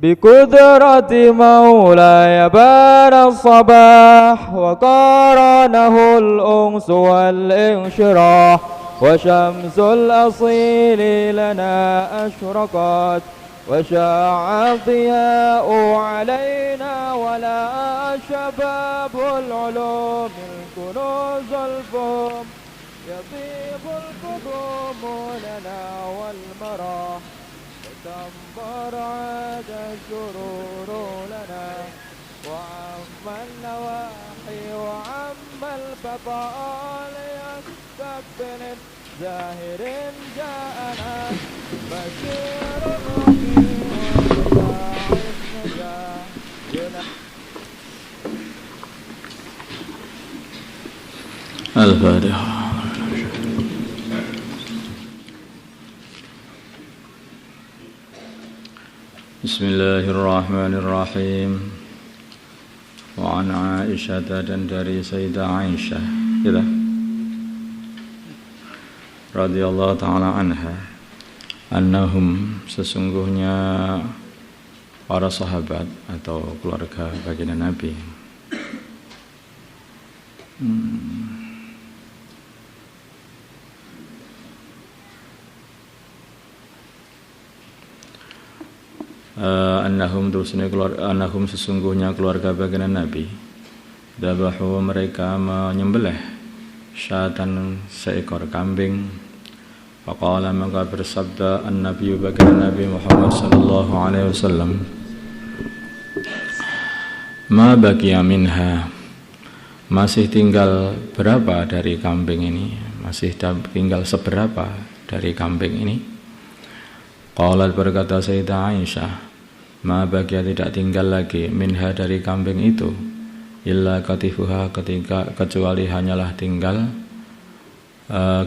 بقدرة مولاي بان الصباح وقارنه الأنس والإنشراح وشمس الأصيل لنا أشرقت وشاع الضياء علينا ولا شباب العلوم الكنوز الفهم يطيب القدوم لنا والمراح وتنبر عاد السرور لنا وعم النواحي وعم البقاء ليستقبل زاهر جاءنا بشير الفاتحة. بسم الله الرحمن الرحيم. وعن عائشة dan dari Sayyidah Aisyah gitu radhiyallahu ta'ala anha annahum sesungguhnya para sahabat atau keluarga baginda Nabi annahum sesungguhnya keluarga baginda Nabi dabahu mereka menyembelih syatan seekor kambing. Faqala maka bersabda an-nabi baginda Nabi Muhammad sallallahu alaihi wasallam ma baqiya minha, masih tinggal berapa dari kambing ini, masih tinggal seberapa dari kambing ini. Qalat berkata Sayyidah Aisyah, ma baqiya tidak tinggal lagi minha dari kambing itu illa katifuha kecuali hanyalah tinggal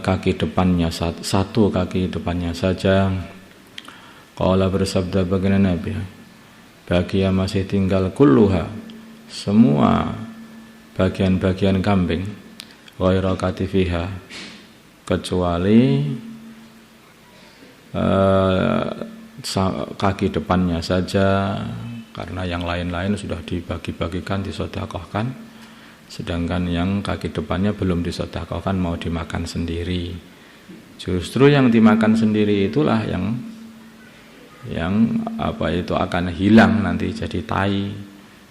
kaki depannya, satu kaki depannya saja. Qala bersabda baginda Nabi, baqiya masih tinggal kulluha, semua bagian-bagian kambing, ghaira katifiha kecuali kaki depannya saja, karena yang lain-lain sudah dibagi-bagikan, disedekahkan, sedangkan yang kaki depannya belum disedekahkan, mau dimakan sendiri. Justru yang dimakan sendiri itulah yang akan hilang nanti jadi tai,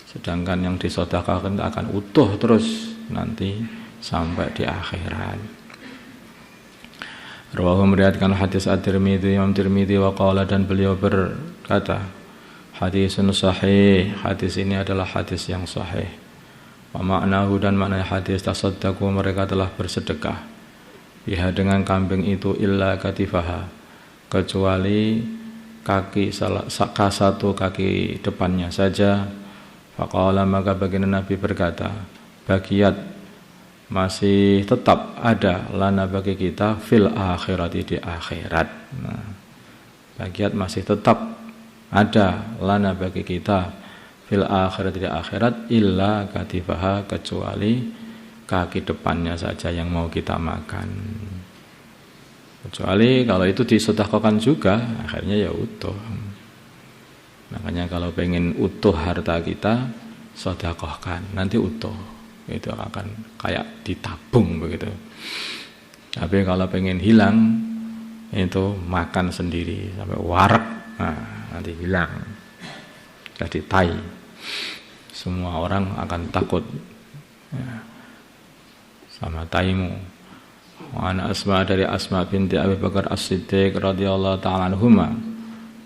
sedangkan yang disedekahkan akan utuh terus nanti sampai di akhirat. Rawahu meriwayatkan hadis At-Tirmidzi, Imam Tirmidzi wa qala dan beliau berkata hadisun sahih, hadis ini adalah hadis yang sahih. Wa ma'nahu dan makna hadis tasaddaqu mereka telah bersedekah biha dengan kambing itu illa katifaha kecuali satu kaki depannya saja. Faqala maka baginda Nabi berkata baqiyat masih tetap ada lana bagi kita fil akhirati di akhirat. Nah, bagiat masih tetap ada lana bagi kita fil akhirati di akhirat illa katifaha kecuali kaki depannya saja yang mau kita makan. Kecuali kalau itu disedekahkan juga akhirnya ya utuh. Makanya kalau pengen utuh harta kita sedekahkan, nanti utuh. Itu akan kayak ditabung begitu. Tapi kalau pengen hilang itu makan sendiri sampai warak, nah, nanti hilang jadi tai. Semua orang akan takut ya, sama taimu. Wa Asma dari Asma binti Abi Bakar As-Siddiq radhiyallahu ta'ala anhuma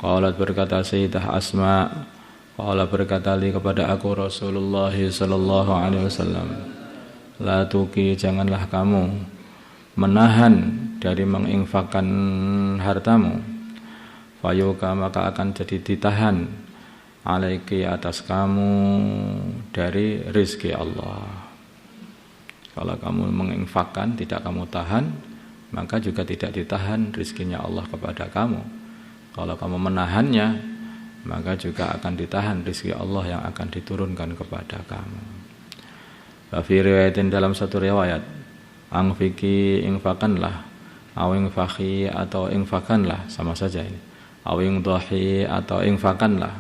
qalat berkata Sayyidah Asma, qala berkata li kepada aku Rasulullah sallallahu alaihi wasallam, la tuki janganlah kamu menahan dari menginfakkan hartamu, fayuka maka akan jadi ditahan alaiki atas kamu dari rizki Allah. Kalau kamu menginfakkan tidak kamu tahan, maka juga tidak ditahan rizkinya Allah kepada kamu. Kalau kamu menahannya, maka juga akan ditahan rizki Allah yang akan diturunkan kepada kamu. Fi riwayatin dalam satu riwayat, angfiki infakanlah, awing fakhi atau infakanlah sama saja ini. Awing dhahi atau infakanlah.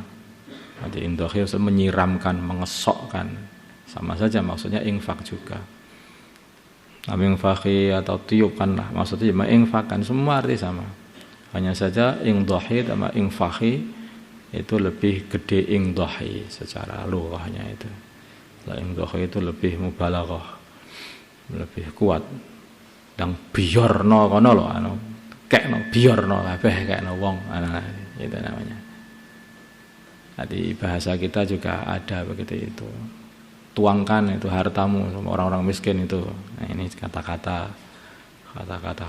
Jadi indhahi menyiramkan, mengesokkan, sama saja maksudnya infak juga. Infaki atau tiupkan lah, maksudnya menginfakkan, semua arti sama. Hanya saja indhahi sama infaki itu lebih gede indhahi secara lughahnya itu. Indhahi itu lebih mubalaghah, lebih kuat. Dan biyorno kono lho anu, kekno biyorno kabeh kekno wong, itu namanya. Jadi bahasa kita juga ada begitu itu. Tuangkan itu hartamu sama orang-orang miskin itu. Nah, ini kata-kata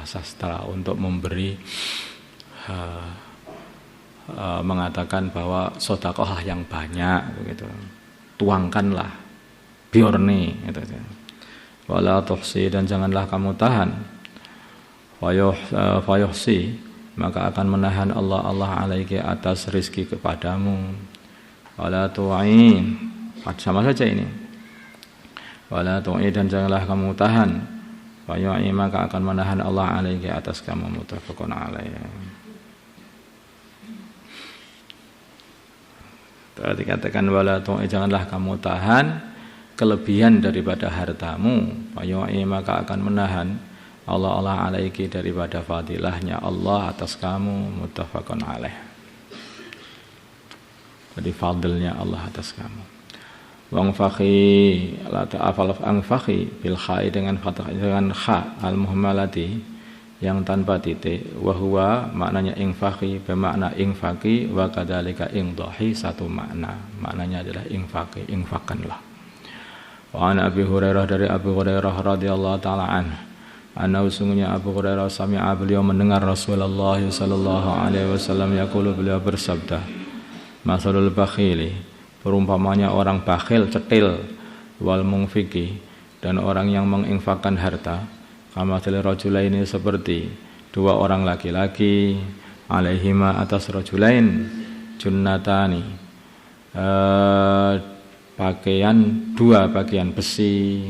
sastra untuk memberi mengatakan bahwa sedekah yang banyak begitu. Tuangkanlah biorni itu. Wala tuhsi, dan janganlah kamu tahan. Fayuhsi, maka akan menahan Allah alaiki atas rizki kepadamu. Wala tu'in, sama saja ini. Wala tu'i, dan janganlah kamu tahan. Fayu'i, maka akan menahan Allah alaiki atas kamu. Muttafaqun alaih. Tadi katakan wala tu'i, janganlah kamu tahan kelebihan daripada hartamu. Fayu'i, maka akan menahan Allah alaiki daripada fadilahnya Allah atas kamu. Muttafaqun alaih. Jadi fadilnya Allah atas kamu. Wangfakhi, la ta'afal angfakhi bil kha'i, dengan fathah, dengan kha al muhammalati yang tanpa titik. Wa huwa maknanya infakhi bermakna infaki, wa kadzalika indhahi satu makna. Maknanya adalah infaki, infakkanlah. Wa an Abi Hurairah, dari Abu Hurairah radhiyallahu taala anhu, anna sungguhnya Abu Hurairah sami'a, beliau mendengar Rasulullah sallallahu alaihi wasallam yaqulu, beliau bersabda, masalul bakhili, perumpamanya orang bakhil, cetil, wal mungfiki, dan orang yang menginfakkan harta, kamathil rajulaini, seperti dua orang laki-laki, alaihima atas rajulain, junnatani, dua bagian besi,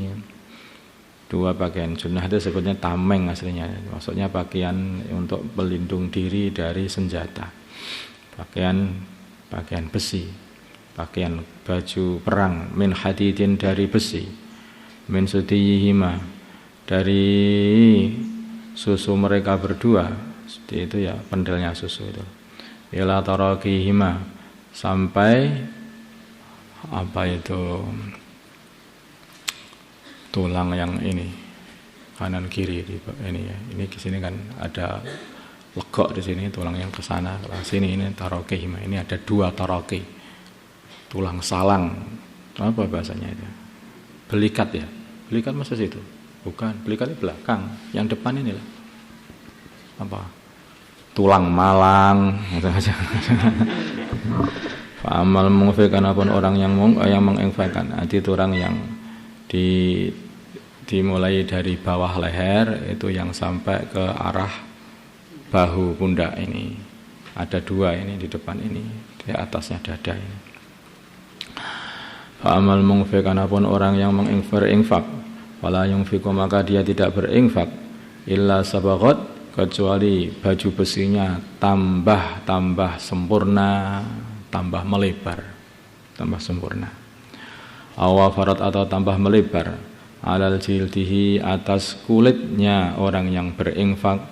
dua bagian. Junnah itu sebutnya tameng aslinya, maksudnya pakaian untuk pelindung diri dari senjata, pakaian besi, pakaian baju perang, min hadidin, dari besi, min sudiyihima, dari susu mereka berdua, itu ya pendelnya susu itu, ila tarakihima, sampai apa itu tulang yang ini kanan kiri ini ya, ini di sini kan ada legok di sini, tulang yang ke sana ke sini, ini tarakihima, ini ada dua tarakih, tulang salang, apa bahasanya itu? Belikat ya? Belikat masa situ? Bukan, belikatnya belakang, yang depan ini lah. Apa? Tulang malang, gitu aja. Fa'amal mengfikan apun orang yang menginfakkan, itu orang yang dimulai dari bawah leher itu yang sampai ke arah bahu pundak ini. Ada dua ini di depan ini, di atasnya dada ini. Fa'amal mungfikan apun orang yang berinfak, wala yungfiku, maka dia tidak berinfak, illa sabaghat, kecuali baju besinya tambah sempurna, tambah melebar, tambah sempurna. Awafarat, atau tambah melebar, alal jildihi, atas kulitnya orang yang berinfak,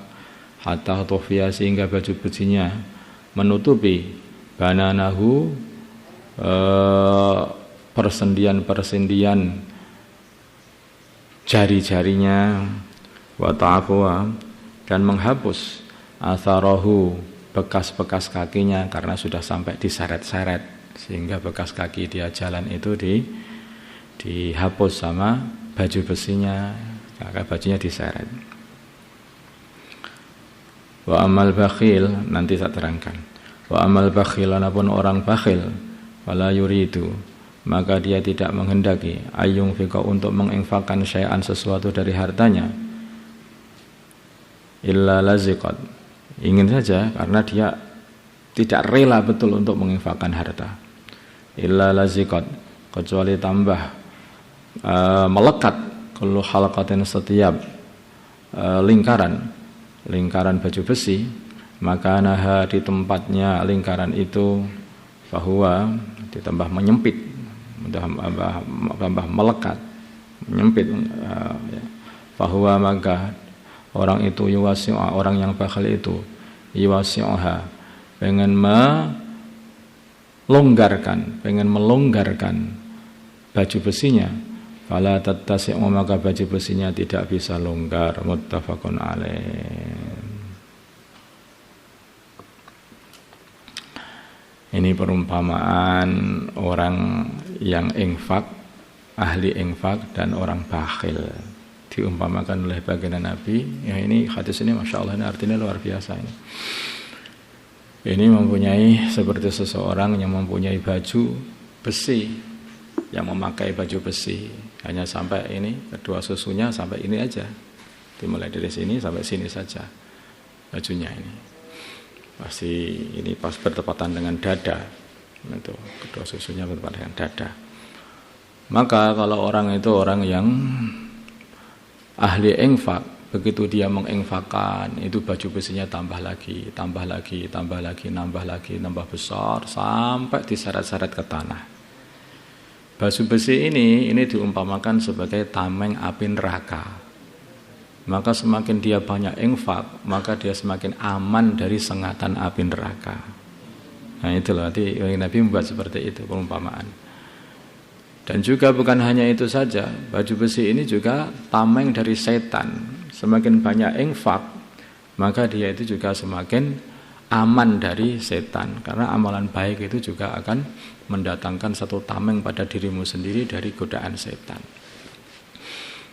hatta tufiya, sehingga baju besinya menutupi bananahu, persendian jari-jarinya, wa ta'afwa, dan menghapus atharahu, bekas-bekas kakinya, karena sudah sampai diseret-seret, sehingga bekas kaki dia jalan itu dihapus sama baju besinya, maka bajunya diseret. Wa amal bakhil, nanti saya terangkan. Wa amal bakhil, anapun orang bakhil, wala yuridu, maka dia tidak menghendaki, ayung fika, untuk menginfakkan syai'an, sesuatu dari hartanya, illa laziqat, ingin saja, karena dia tidak rela betul untuk menginfakkan harta, illa laziqat, kecuali tambah melekat, kullu halaqatin, setiap lingkaran baju besi, maka naha, di tempatnya lingkaran itu, bahwa ditambah menyempit, tambah melekat, menyempit. Ya. Fahuwa maka orang itu yuwasi'uha, orang yang bakhil itu yuwasi'uha, pengen melonggarkan baju besinya, fala tattasi'u, maka baju besinya tidak bisa longgar. Muttafaqun alaih. Ini perumpamaan orang yang infak, ahli infak dan orang bakhil diumpamakan oleh baginda Nabi. Ya, ini hadis ini Masya Allah, ini artinya luar biasa ini. Ini mempunyai seperti seseorang yang mempunyai baju besi, yang memakai baju besi, hanya sampai ini, kedua susunya sampai ini aja, dimulai dari sini sampai sini saja bajunya ini. Pasti ini pas bertepatan dengan dada, itu kedua susunya bertepatan dengan dada. Maka kalau orang itu orang yang ahli infak, begitu dia menginfakkan, itu baju besinya tambah lagi, nambah besar sampai diseret-seret ke tanah. Baju besi ini diumpamakan sebagai tameng api neraka. Maka semakin dia banyak infak, maka dia semakin aman dari sengatan api neraka. Nah itulah Nabi membuat seperti itu perumpamaan. Dan juga bukan hanya itu saja, baju besi ini juga tameng dari setan. Semakin banyak infak, maka dia itu juga semakin aman dari setan. Karena amalan baik itu juga akan mendatangkan satu tameng pada dirimu sendiri dari godaan setan.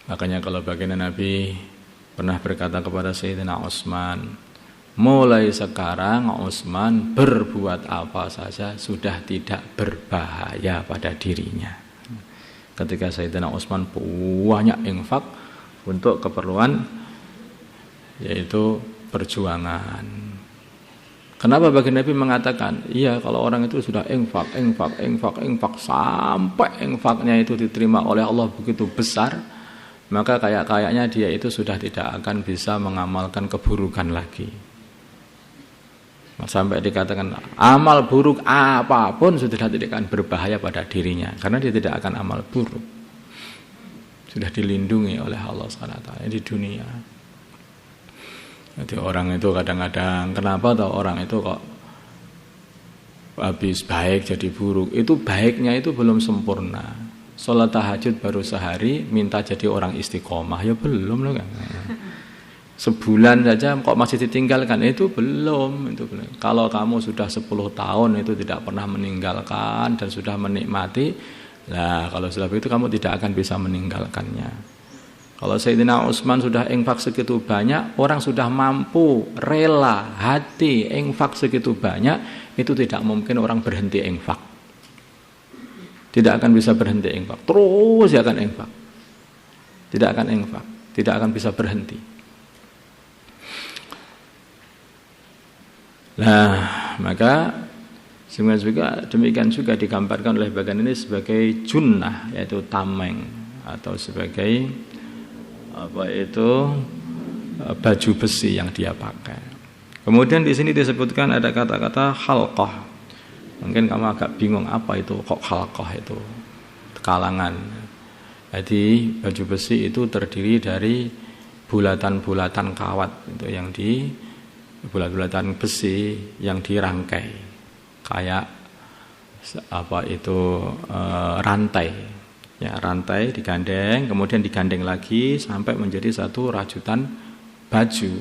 Makanya kalau baginda Nabi pernah berkata kepada Sayyidina Utsman, mulai sekarang Utsman berbuat apa saja sudah tidak berbahaya pada dirinya. Ketika Sayyidina Utsman banyak infak untuk keperluan yaitu perjuangan. Kenapa baginda Nabi mengatakan, iya kalau orang itu sudah infak sampai infaknya itu diterima oleh Allah begitu besar, maka kayaknya dia itu sudah tidak akan bisa mengamalkan keburukan lagi. Sampai dikatakan amal buruk apapun sudah tidak akan berbahaya pada dirinya, karena dia tidak akan amal buruk. Sudah dilindungi oleh Allah SWT di dunia. Jadi orang itu kadang-kadang, kenapa tahu orang itu kok habis baik jadi buruk? Itu baiknya itu belum sempurna. Sholat tahajud baru sehari, minta jadi orang istiqomah, ya belum loh kan. Sebulan saja kok masih ditinggalkan, itu belum. Kalau kamu sudah 10 tahun itu tidak pernah meninggalkan dan sudah menikmati, lah kalau sudah begitu kamu tidak akan bisa meninggalkannya. Kalau Sayyidina Utsman sudah infak segitu banyak, orang sudah mampu, rela, hati infak segitu banyak, itu tidak mungkin orang berhenti infak. Tidak akan bisa berhenti infak, terus dia akan infak. Tidak akan infak, tidak akan bisa berhenti. Nah, maka juga demikian juga digambarkan oleh bagian ini sebagai junnah, yaitu tameng, atau sebagai baju besi yang dia pakai. Kemudian di sini disebutkan ada kata-kata khalqah. Mungkin kamu agak bingung apa itu kok khalqah itu, kalangan. Jadi baju besi itu terdiri dari bulatan-bulatan kawat itu yang di bulatan besi yang dirangkai kayak rantai. Ya, rantai digandeng, kemudian digandeng lagi sampai menjadi satu rajutan baju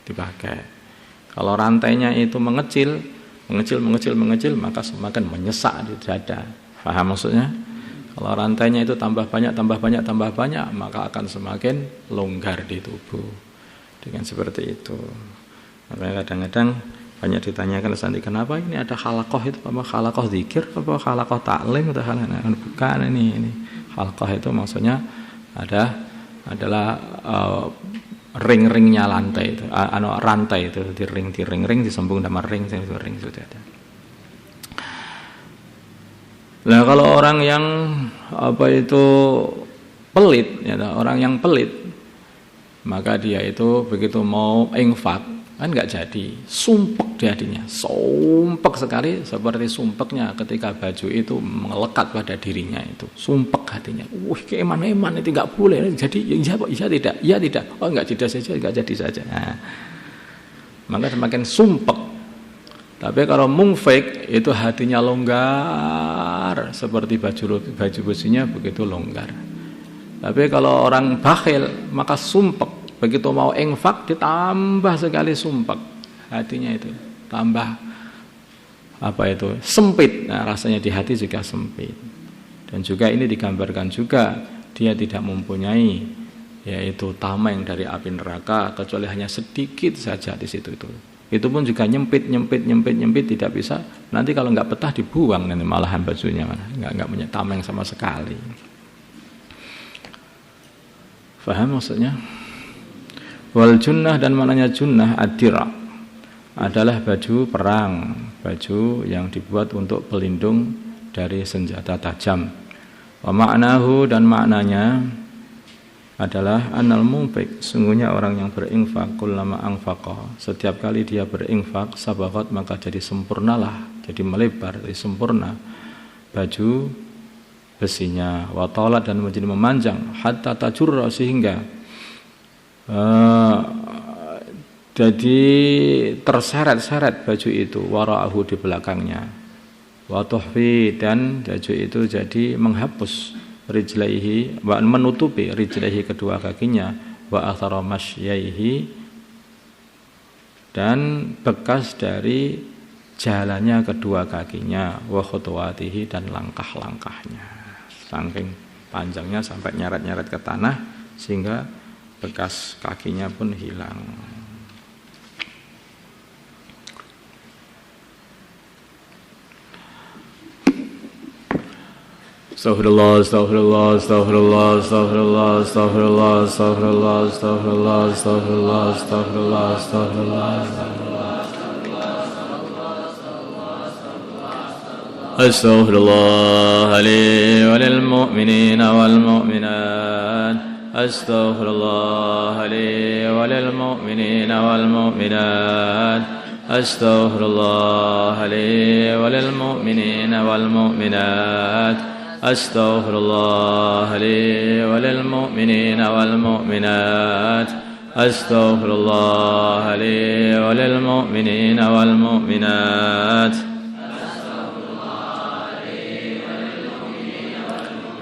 dipakai. Kalau rantainya itu mengecil, maka semakin menyesak di dada. Paham maksudnya? Kalau rantainya itu tambah banyak, maka akan semakin longgar di tubuh. Dengan seperti itu. Makanya kadang-kadang banyak ditanyakan nanti kenapa ini ada khalaqah itu, apa khalaqah zikir, apa khalaqah ta'lim, bukan ini khalaqah itu maksudnya adalah ring-ringnya lantai itu, rantai itu di ring disambung sama ring sudah ada. Nah kalau orang yang pelit, ya, orang yang pelit, maka dia itu begitu mau infak kan nggak jadi, sumpek di hatinya, sumpek sekali seperti sumpeknya ketika baju itu melekat pada dirinya itu, sumpek hatinya, keiman-iman itu nggak boleh, jadi ya tidak, oh nggak jadi saja, nggak jadi saja. Nah, maka semakin sumpek. Tapi kalau mungfik itu hatinya longgar seperti baju besinya begitu longgar. Tapi kalau orang bakhil maka sumpek. Begitu mau infak ditambah sekali sumpek hatinya itu, tambah sempit. Nah, rasanya di hati juga sempit. Dan juga ini digambarkan juga dia tidak mempunyai yaitu tameng dari api neraka kecuali hanya sedikit saja di situ itu. Itu pun juga nyempit tidak bisa. Nanti kalau nggak betah dibuang nanti malahan bajunya nggak punya tameng sama sekali. Paham maksudnya? Wal junnah, dan maknanya junnah ad-dira adalah baju perang, baju yang dibuat untuk pelindung dari senjata tajam. Wa ma'nahu, dan maknanya adalah anal munfik, sungguhnya orang yang berinfak kullama anfaqa, setiap kali dia berinfak sabaqat maka jadi sempurnalah, jadi melebar, jadi sempurna baju besinya, wa talat, dan menjadi memanjang, hatta tajurra, sehingga jadi terseret-seret baju itu, wara'ahu, di belakangnya, wa tuhfi, dan baju itu jadi menghapus rijlaihi, menutupi rijlaihi, kedua kakinya, wa athara masyaihi, dan bekas dari jalannya kedua kakinya, wa khutuwatihi, dan langkah-langkahnya, saking panjangnya sampai nyeret-nyeret ke tanah sehingga bekas kakinya pun hilang. Astaghfirullah, astaghfirullah, astaghfirullah, astaghfirullah, astaghfirullah, astaghfirullah, astaghfirullah, astaghfirullah, astaghfirullah, astaghfirullah. Astaghfirullah li wa lil mu'minina wal mu'minat. Astaghfirullah li wa lil mu'minina wal mu'minat. Astaghfirullah li wa lil mu'minina wal mu'minat. Astaghfirullah li wa lil mu'minina wal mu'minat. Astaghfirullah li wa lil mu'minina wal mu'minat.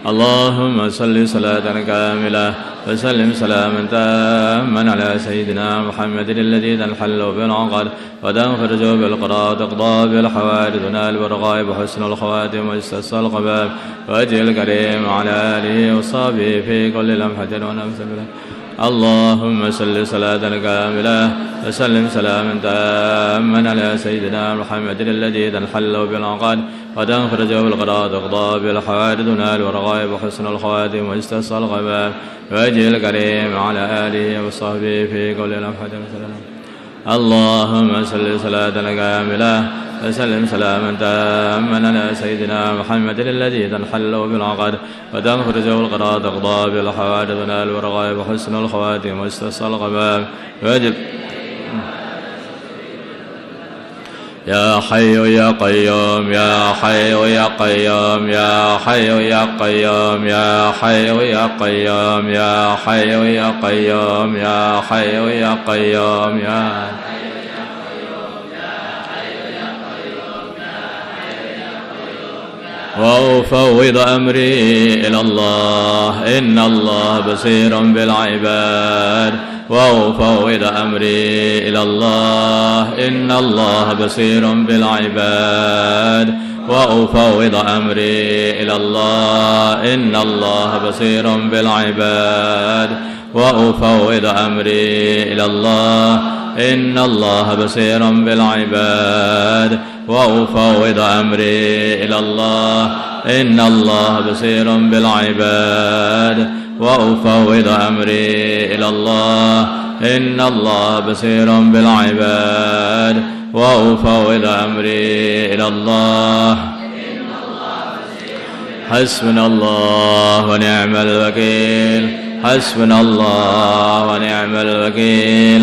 اللهم صل صلاة كاملة وسلم سلاما تاما على سيدنا محمد الذي تنحل بالعقد وتنفرج بالقراء تقضى بالحوادث ونال بالرغائب وحسن الخواتم واستسقى القباب وجه الكريم على آله وصحبه في كل لمحة ونفس. اللهم صل صلاة كاملة وسلم سلاما تاما على سيدنا محمد الذي تنحل بالعقد وتنفرج بالقراء تقضى بالحوادث ونال بالرغائب وحسن الخواتم واستسقى الغمام وجه الكريم على آله وصحبه في كل لمحة وسلم. اللهم صل صلاة كاملة وسلم سلاما تاما على سيدنا محمد الذي تنحل بالعقد وتنفرج بالقراء تقضى بالحوادث ونال بالرغائب وحسن الخواتم واستسقى الغمام وجب. يا حي يا قيوم يا حي يا قيوم يا حي يا قيوم يا حي يا قيوم يا حي يا قيوم يا حي يا قيوم يا وأفوض أمري إلى الله إن الله بصير بالعباد وأفوض أمري إلى الله إن الله بصير بالعباد وأفوض أمري إلى الله إن الله بصير بالعباد وأفوض أمري إلى الله إن الله بصير بالعباد وأفوض أمري إلى الله إن الله بصير بالعباد وأفوض أمري إلى الله إن الله بصير بالعباد وأفوض أمري إلى الله. حسبنا الله ونعم الوكيل حسبنا الله ونعم الوكيل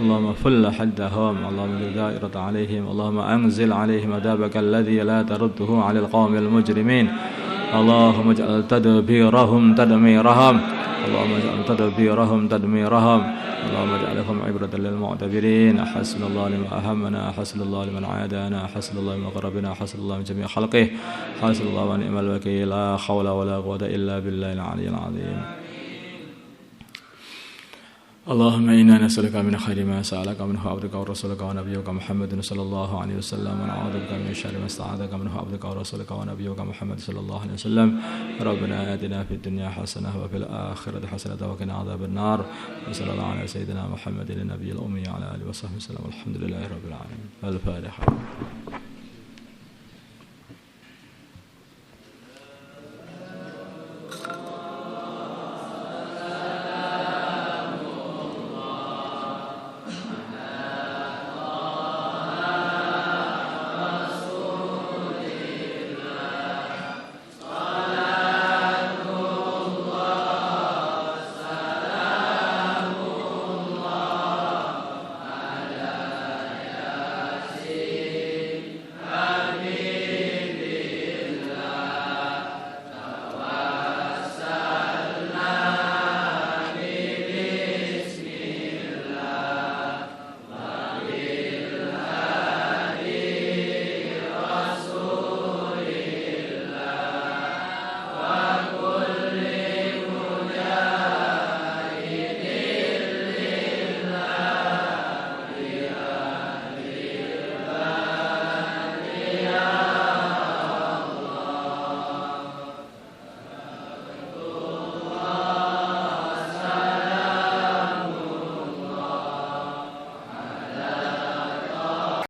اللهم فل حدهم، اللهم دائرة عليهم، اللهم أنزل عليهم عذابك الذي لا ترده على القوم المجرمين. اللهم اجعل تدبيرهم تدميرهم، اللهم اجعل تدبيرهم تدميرهم، اللهم اجعلهم عبرة للمعتبرين. حسن الله لما أهمنا، حسن الله لمن عادانا، حسن الله لمن قربنا، حسن الله من جميع خلقه، حسن الله ونعم الوكيل. لا حول ولا قوة إلا بالله العلي العظيم. اللهم إنا نسألك من خير ما سألك منه عبدك ورسولك ونبيك محمد صلى الله عليه وسلم، ونعوذ بك من شر ما استعاذك منه عبدك ورسولك ونبيك محمد صلى الله عليه وسلم. ربنا آتنا في الدنيا حسنة وفي الآخرة حسنة وقنا عذاب النار. وصلى الله على سيدنا محمد النبي الأمي وعلى آله وصحبه وسلم. الحمد لله رب العالمين. الفاتحة.